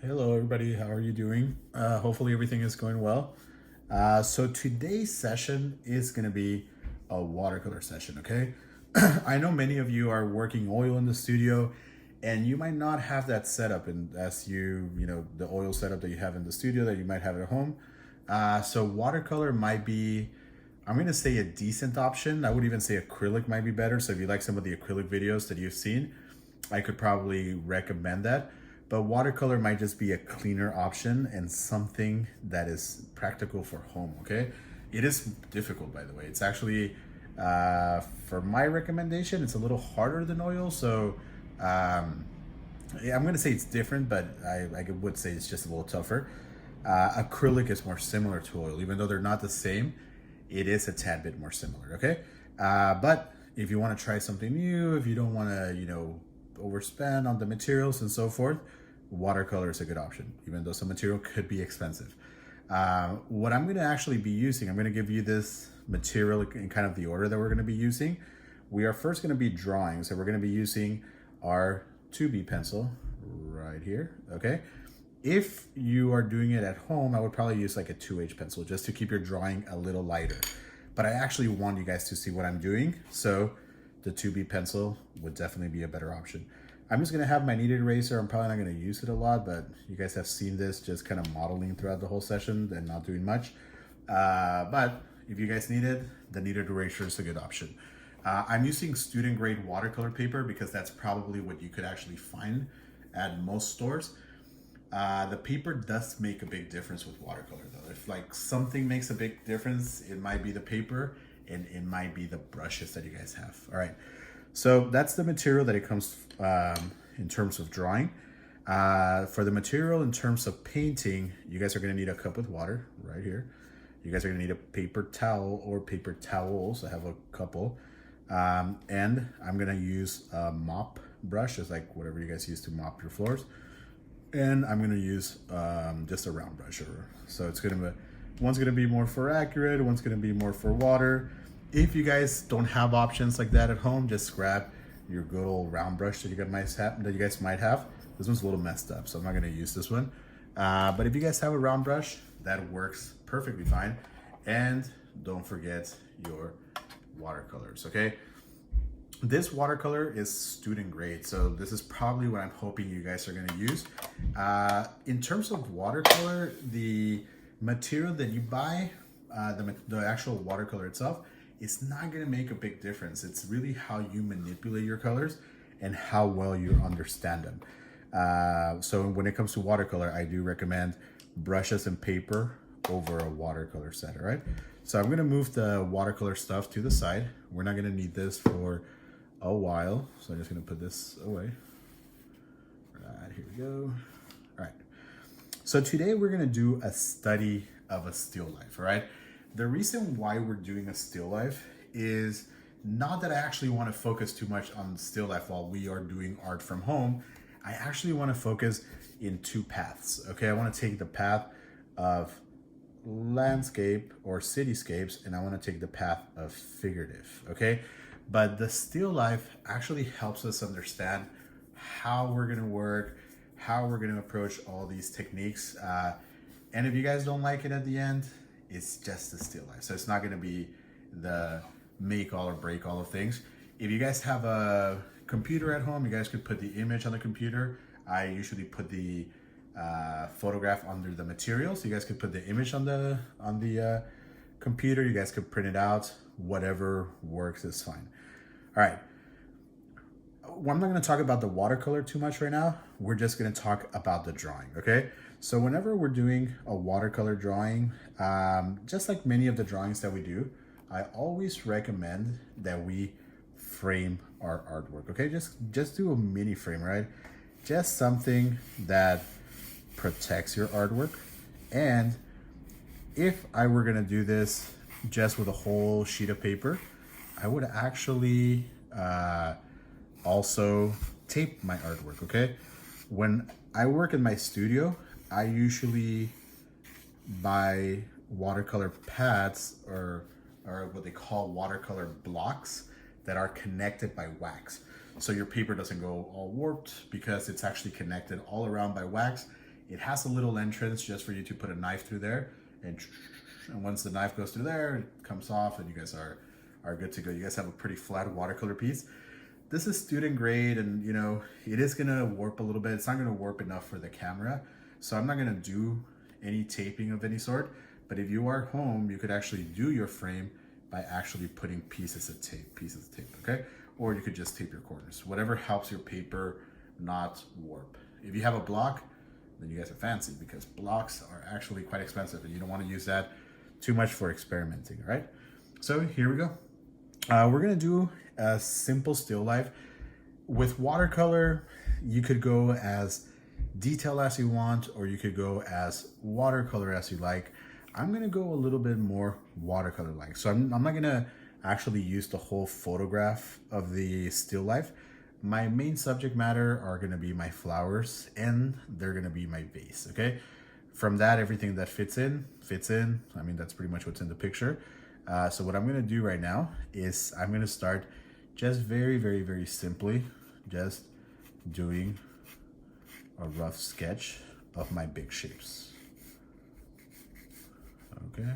Hello, everybody. How are you doing? Hopefully, everything is going well. So, today's session is going to be a watercolor session, okay? I know many of you are working oil in the studio and you might not have that setup, and as the oil setup that you have in the studio that you might have at home. So, watercolor might be, I'm going to say, a decent option. I would even say acrylic might be better. So, if you like some of the acrylic videos that you've seen, I could probably recommend that. But watercolor might just be a cleaner option and something that is practical for home, okay? It is difficult, by the way. It's actually, for my recommendation, it's a little harder than oil. So yeah, I'm gonna say it's different, but I would say it's just a little tougher. Acrylic is more similar to oil, even though they're not the same. It is a tad bit more similar, okay? But if you want to try something new, if you don't want to, overspend on the materials and so forth, watercolor is a good option, even though some material could be expensive. What I'm going to actually be using, I'm going to give you this material in kind of the order that we're going to be using. We are first going to be drawing, so we're going to be using our 2B pencil right here, okay? If you are doing it at home, I would probably use like a 2H pencil just to keep your drawing a little lighter. But I actually want you guys to see what I'm doing, so the 2B pencil would definitely be a better option. I'm just gonna have my kneaded eraser. I'm probably not gonna use it a lot, but you guys have seen this just kind of modeling throughout the whole session and not doing much. But if you guys need it, the kneaded eraser is a good option. I'm using student grade watercolor paper because that's probably what you could actually find at most stores. The paper does make a big difference with watercolor though. If like something makes a big difference, it might be the paper and it might be the brushes that you guys have. All right, so that's the material that it comes in terms of drawing. For the material in terms of painting, you guys are gonna need a cup with water right here. You guys are gonna need a paper towel or paper towels. I have a couple. And I'm gonna use a mop brush, just like whatever you guys use to mop your floors. And I'm gonna use just a round brush. So it's gonna be, one's gonna be more for accurate, one's gonna be more for water. If you guys don't have options like that at home, just grab your good old round brush that you guys might have. This one's a little messed up, so I'm not gonna use this one. But if you guys have a round brush, that works perfectly fine. And don't forget your watercolors, okay? This watercolor is student grade, so this is probably what I'm hoping you guys are gonna use. In terms of watercolor, the material that you buy, the actual watercolor itself, it's not gonna make a big difference. It's really how you manipulate your colors and how well you understand them. So when it comes to watercolor, I do recommend brushes and paper over a watercolor set, all right? So I'm gonna move the watercolor stuff to the side. We're not gonna need this for a while, so I'm just gonna put this away. Right, here we go. All right, so today we're gonna do a study of a still life, all right? The reason why we're doing a still life is not that I actually wanna focus too much on still life while we are doing art from home. I actually wanna focus in two paths, okay? I wanna take the path of landscape or cityscapes, and I wanna take the path of figurative, okay? But the still life actually helps us understand how we're gonna work, how we're gonna approach all these techniques. And if you guys don't like it at the end, it's just a still life. So it's not gonna be the make all or break all of things. If you guys have a computer at home, you guys could put the image on the computer. I usually put the photograph under the material. So you guys could put the image on the computer. You guys could print it out. Whatever works is fine. All right. Well, I'm not going to talk about the watercolor too much right now. We're just going to talk about the drawing, okay? So whenever we're doing a watercolor drawing, just like many of the drawings that we do, I always recommend that we frame our artwork, okay? Just do a mini frame, right? Just something that protects your artwork. And if I were going to do this just with a whole sheet of paper, I would actually also tape my artwork, okay? When I work in my studio, I usually buy watercolor pads or what they call watercolor blocks that are connected by wax. So your paper doesn't go all warped because it's actually connected all around by wax. It has a little entrance just for you to put a knife through there, and once the knife goes through there, it comes off and you guys are good to go. You guys have a pretty flat watercolor piece. This is student grade, and you know, it is gonna warp a little bit. It's not gonna warp enough for the camera, so I'm not gonna do any taping of any sort. But if you are home, you could actually do your frame by actually putting pieces of tape, okay? Or you could just tape your corners, whatever helps your paper not warp. If you have a block, then you guys are fancy, because blocks are actually quite expensive and you don't want to use that too much for experimenting, all right? So here we go. We're gonna do a simple still life. With watercolor, you could go as detailed as you want, or you could go as watercolor as you like. I'm gonna go a little bit more watercolor like. So I'm not gonna actually use the whole photograph of the still life. My main subject matter are gonna be my flowers, and they're gonna be my vase, okay? From that, everything that fits in. I mean, that's pretty much what's in the picture. So what I'm gonna do right now is I'm gonna start just very simply, just doing a rough sketch of my big shapes. Okay,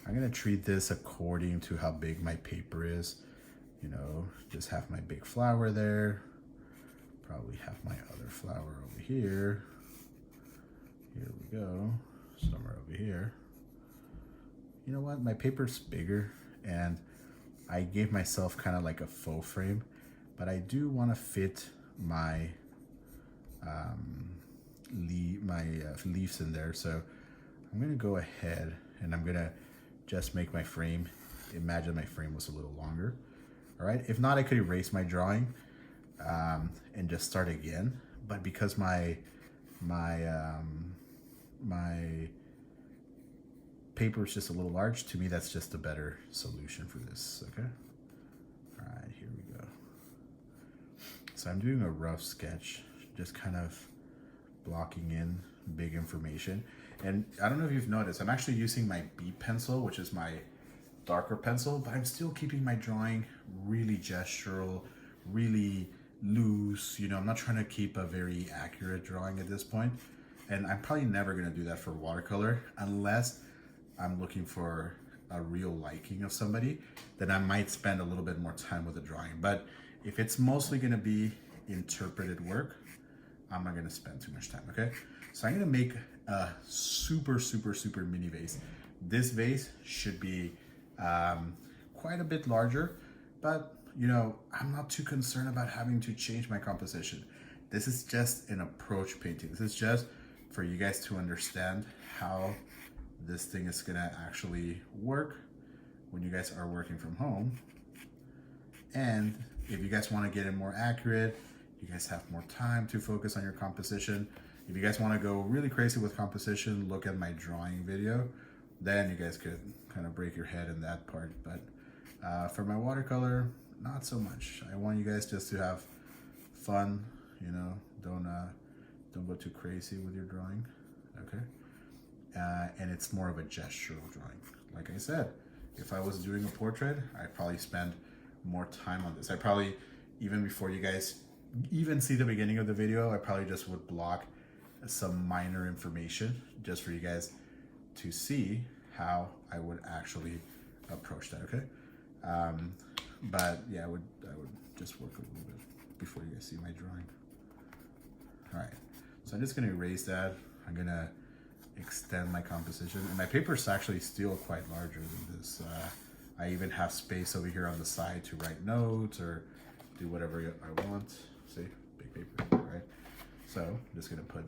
I'm gonna treat this according to how big my paper is. You know, just have my big flower there, probably have my other flower over here. Here we go, somewhere over here. You know what, my paper's bigger, and I gave myself kind of like a faux frame, but I do want to fit my leaves in there. So I'm gonna go ahead and I'm gonna just make my frame, imagine my frame was a little longer. All right, if not, I could erase my drawing and just start again. But because my paper is just a little large, to me that's just a better solution for this, okay? All right, here we go. So I'm doing a rough sketch, just kind of blocking in big information. And I don't know if you've noticed, I'm actually using my B pencil, which is my darker pencil, but I'm still keeping my drawing really gestural, really loose. You know, I'm not trying to keep a very accurate drawing at this point. And I'm probably never gonna do that for watercolor unless I'm looking for a real liking of somebody. Then I might spend a little bit more time with the drawing. But if it's mostly gonna be interpreted work, I'm not gonna spend too much time, okay? So I'm gonna make a super mini vase. This vase should be quite a bit larger, but you know, I'm not too concerned about having to change my composition. This is just an approach painting. This is just for you guys to understand how this thing is gonna actually work when you guys are working from home. And if you guys wanna get it more accurate, you guys have more time to focus on your composition. If you guys wanna go really crazy with composition, look at my drawing video. Then you guys could kind of break your head in that part. But for my watercolor, not so much. I want you guys just to have fun, you know, don't go too crazy with your drawing, okay? And it's more of a gestural drawing. Like I said, if I was doing a portrait, I'd probably spend more time on this. I probably, even before you guys even see the beginning of the video, I probably just would block some minor information just for you guys to see how I would actually approach that, okay? But yeah, I would just work a little bit before you guys see my drawing. All right, so I'm just gonna erase that. I'm gonna extend my composition, and my paper is actually still quite larger than this. I even have space over here on the side to write notes or do whatever I want. See, big paper, right? So I'm just gonna put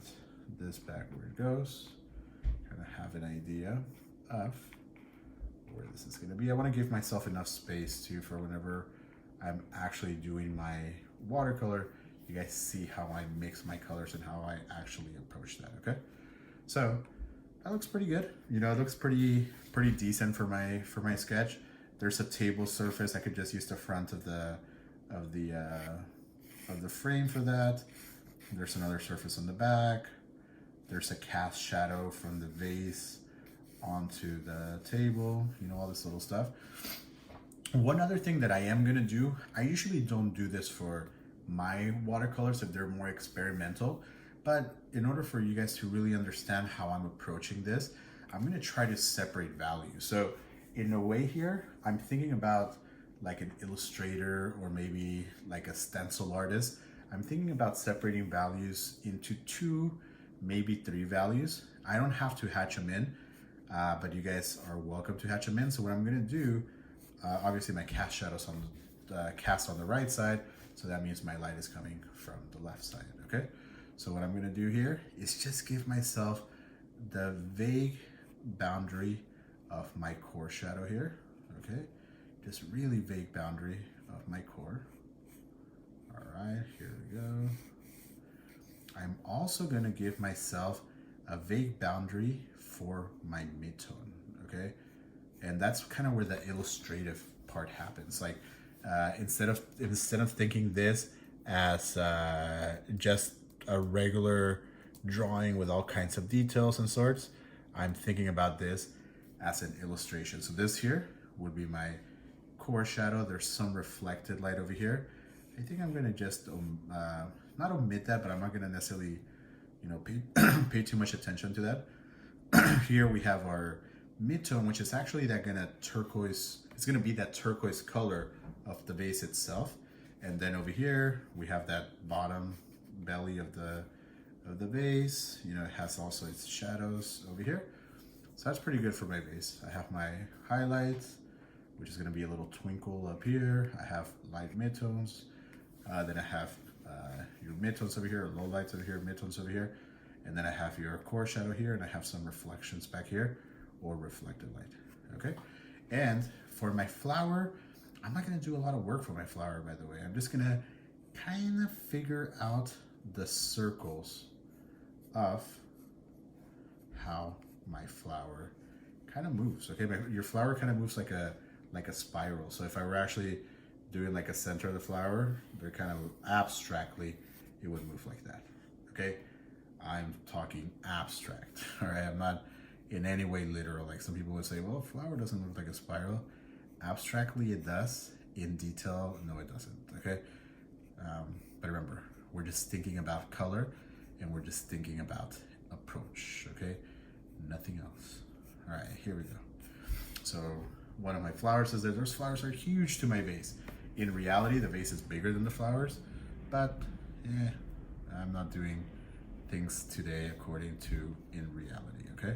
this back where it goes, kind of have an idea of where this is gonna be. I wanna give myself enough space too for whenever I'm actually doing my watercolor, you guys see how I mix my colors and how I actually approach that, okay? So that looks pretty good. You know, it looks pretty decent for my sketch. There's a table surface. I could just use the front of the frame for that. There's another surface on the back. There's a cast shadow from the vase onto the table, you know, all this little stuff. One other thing that I am gonna do, I usually don't do this for my watercolors if they're more experimental, But in order for you guys to really understand how I'm approaching this, I'm gonna try to separate values. So in a way here, I'm thinking about like an illustrator or maybe like a stencil artist. I'm thinking about separating values into 2, maybe 3 values. I don't have to hatch them in, but you guys are welcome to hatch them in. So what I'm gonna do, obviously my cast shadows on the cast on the right side, so that means my light is coming from the left side, okay? So what I'm gonna do here is just give myself the vague boundary of my core shadow here, okay? Just really vague boundary of my core. All right, here we go. I'm also gonna give myself a vague boundary for my midtone, okay? And that's kind of where the illustrative part happens. Like instead of thinking this as just a regular drawing with all kinds of details and sorts, I'm thinking about this as an illustration. So this here would be my core shadow. There's some reflected light over here. I think I'm gonna just not omit that, but I'm not gonna necessarily, you know, pay too much attention to that. Here we have our midtone, which is actually that gonna turquoise. It's gonna be that turquoise color of the vase itself. And then over here we have that bottom belly of the vase. You know, it has also its shadows over here. So that's pretty good for my vase. I have my highlights, which is gonna be a little twinkle up here. I have light midtones. Then I have your midtones over here, low lights over here, midtones over here. And then I have your core shadow here, and I have some reflections back here, or reflected light, okay? And for my flower, I'm not gonna do a lot of work for my flower, by the way. I'm just gonna kind of figure out the circles of how my flower kind of moves, okay? Your flower kind of moves like a spiral. So if I were actually doing like a center of the flower, they're kind of abstractly, it would move like that, okay? I'm talking abstract, all right? I'm not in any way literal. Like some people would say, well, a flower doesn't look like a spiral. Abstractly it does. In detail, no, it doesn't, okay? But remember, we're just thinking about color and we're just thinking about approach, okay? Nothing else. All right, here we go. So one of my flowers says that those flowers are huge to my vase. In reality, the vase is bigger than the flowers, but yeah, I'm not doing things today according to in reality, okay?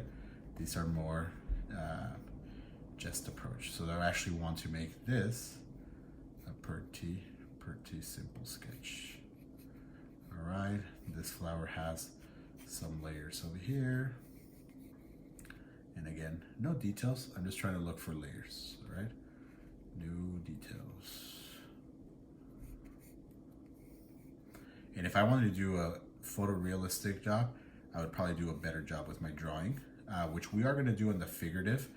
These are more just approach. So I actually want to make this a pretty simple sketch. All right, this flower has some layers over here. And again, no details. I'm just trying to look for layers, all right? No details. And if I wanted to do a photorealistic job, I would probably do a better job with my drawing, which we are gonna do on the figurative,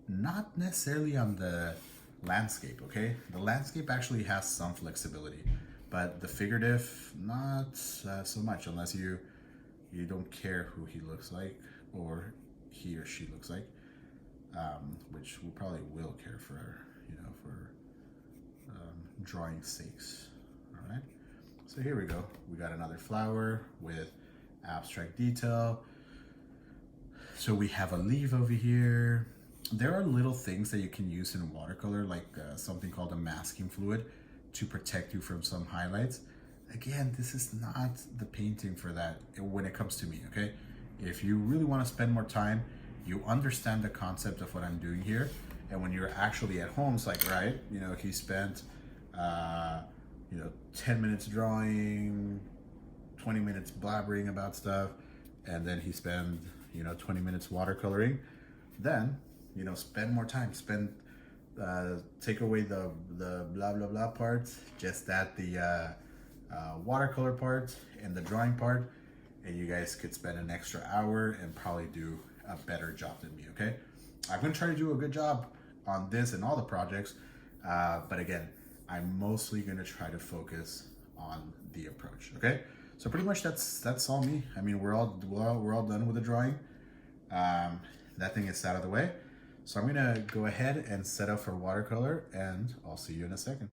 not necessarily on the landscape, okay? The landscape actually has some flexibility, but the figurative, not so much, unless you don't care who he looks like or he or she looks like, which we probably will care for, you know, for drawing sakes, all right? So here we go. We got another flower with abstract detail. So we have a leaf over here. There are little things that you can use in watercolor, like something called a masking fluid to protect you from some highlights. Again, this is not the painting for that when it comes to me, okay? If you really want to spend more time, you understand the concept of what I'm doing here, and when you're actually at home, it's like, right, you know, he spent, 10 minutes drawing, 20 minutes blabbering about stuff, and then he spent, 20 minutes watercoloring. Then, spend more time, take away the blah, blah, blah part, just add the watercolor part and the drawing part, and you guys could spend an extra hour and probably do a better job than me, okay? I'm gonna try to do a good job on this and all the projects, but again, I'm mostly gonna try to focus on the approach, okay? So pretty much that's all me. I mean, we're all done with the drawing. That thing is out of the way. So I'm gonna go ahead and set up for watercolor, and I'll see you in a second.